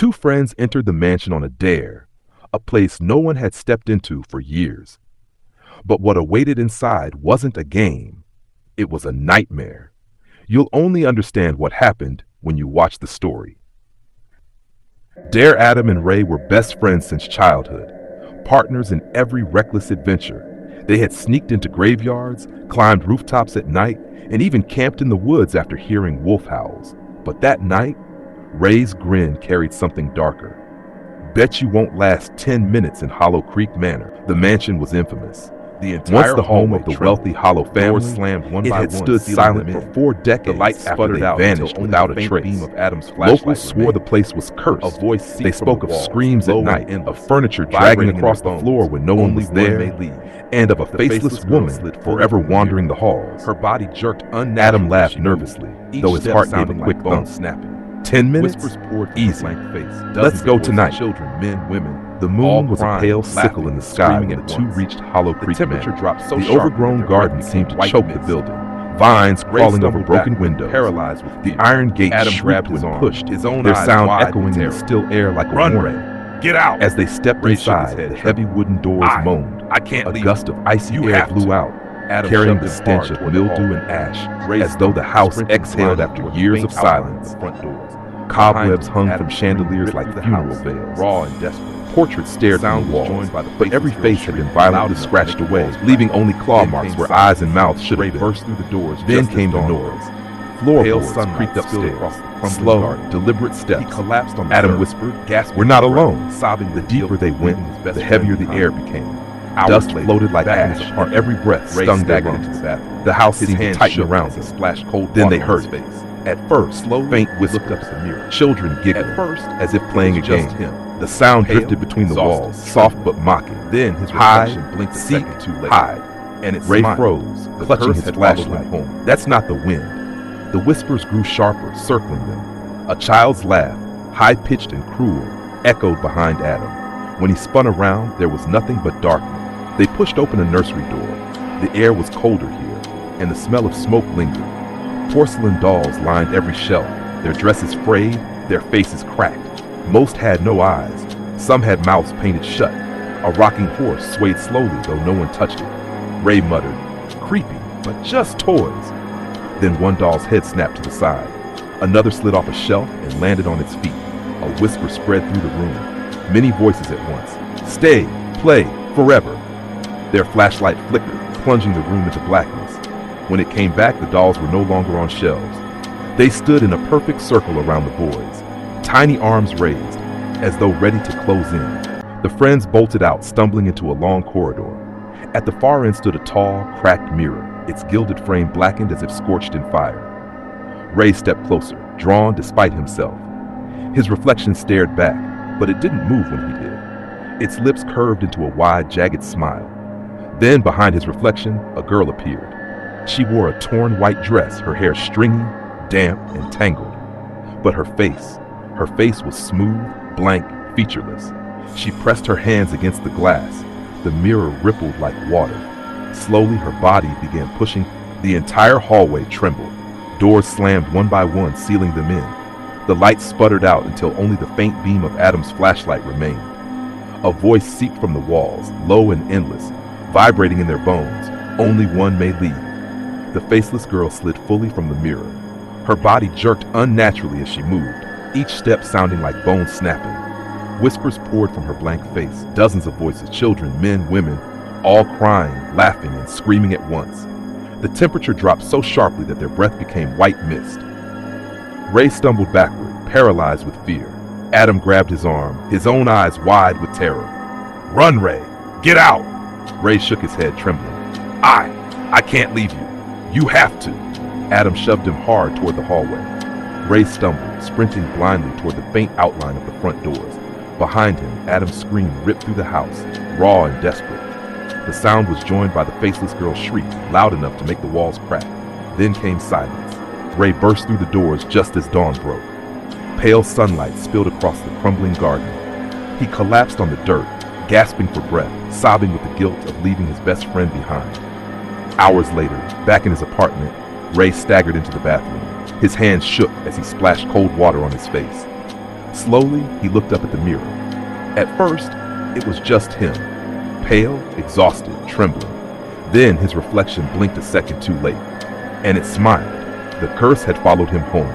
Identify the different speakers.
Speaker 1: two friends entered the mansion on a dare, a place no one had stepped into for years. But what awaited inside wasn't a game. It was a nightmare. You'll only understand what happened when you watch the story. Dare Adam and Ray were best friends since childhood, partners in every reckless adventure. They had sneaked into graveyards, climbed rooftops at night, and even camped in the woods after hearing wolf howls. But that night, Ray's grin carried something darker. Bet you won't last 10 minutes in Hollow Creek Manor. The mansion was infamous. Once the home of the wealthy Hollow family, it had stood silent for 4 decades. The lights sputtered out, vanished without a trace. Locals swore the place was cursed. They spoke of screams at night, of furniture dragging across the floor when no one was there, and of a faceless woman forever wandering the halls. Her body jerked unnaturally. Adam laughed nervously, though his heart gave a quick thump. 10 minutes? Easy. Let's go tonight. Children, men, women. The moon was a pale sickle in the sky when the two reached Hollow Creek Manor. The overgrown garden seemed to choke the building. Vines crawling over broken windows. Paralyzed with the iron gate shrieked when pushed, their sound echoing in the still air like a warning. Get out! As they stepped inside, the heavy wooden doors moaned. A gust of icy air blew out, carrying the stench of mildew and ash, as though the house exhaled after years of silence. Cobwebs hung from chandeliers like funeral veils. Raw and desperate. Portraits stared from the walls, but every face had been violently scratched away, leaving only claw marks where eyes and mouths should have burst through the doors. Then came the noise. Floorboards creaked upstairs. Slow, deliberate steps. Adam whispered, "We're not alone." Sobbing, the deeper they went, the heavier the air became. Dust floated like ash, and every breath stung their lungs. The house seemed to tighten around them. Then they heard it. At first, faint whispers looked up at the mirror. Children giggled, as if playing a game. The sound drifted between the walls, soft but mocking. Then his reflection blinked a second too late. Hide. And Ray froze, clutching his flashlight. That's not the wind. The whispers grew sharper, circling them. A child's laugh, high-pitched and cruel, echoed behind Adam. When he spun around, there was nothing but darkness. They pushed open a nursery door. The air was colder here, and the smell of smoke lingered. Porcelain dolls lined every shelf, their dresses frayed, their faces cracked. Most had no eyes. Some had mouths painted shut. A rocking horse swayed slowly, though no one touched it. Ray muttered, "Creepy, but just toys." Then one doll's head snapped to the side. Another slid off a shelf and landed on its feet. A whisper spread through the room. Many voices at once. "Stay, play, forever." Their flashlight flickered, plunging the room into blackness. When it came back, the dolls were no longer on shelves. They stood in a perfect circle around the boys, tiny arms raised, as though ready to close in. The friends bolted out, stumbling into a long corridor. At the far end stood a tall, cracked mirror, its gilded frame blackened as if scorched in fire. Ray stepped closer, drawn despite himself. His reflection stared back, but it didn't move when he did. Its lips curved into a wide, jagged smile. Then, behind his reflection, a girl appeared. She wore a torn white dress, her hair stringy, damp, and tangled. But her face was smooth, blank, featureless. She pressed her hands against the glass. The mirror rippled like water. Slowly, her body began pushing. The entire hallway trembled. Doors slammed one by one, sealing them in. The lights sputtered out until only the faint beam of Adam's flashlight remained. A voice seeped from the walls, low and endless, vibrating in their bones. Only one may leave. The faceless girl slid fully from the mirror. Her body jerked unnaturally as she moved, each step sounding like bones snapping. Whispers poured from her blank face, dozens of voices, children, men, women, all crying, laughing, and screaming at once. The temperature dropped so sharply that their breath became white mist. Ray stumbled backward, paralyzed with fear. Adam grabbed his arm, his own eyes wide with terror. "Run, Ray! Get out!" Ray shook his head, trembling. I can't leave you. You have to." Adam shoved him hard toward the hallway. Ray stumbled, sprinting blindly toward the faint outline of the front doors. Behind him, Adam's scream ripped through the house, raw and desperate. The sound was joined by the faceless girl's shriek, loud enough to make the walls crack. Then came silence. Ray burst through the doors just as dawn broke. Pale sunlight spilled across the crumbling garden. He collapsed on the dirt, gasping for breath, sobbing with the guilt of leaving his best friend behind. Hours later, back in his apartment, Ray staggered into the bathroom. His hands shook as he splashed cold water on his face. Slowly, he looked up at the mirror. At first, it was just him, pale, exhausted, trembling. Then his reflection blinked a second too late, and it smiled. The curse had followed him home.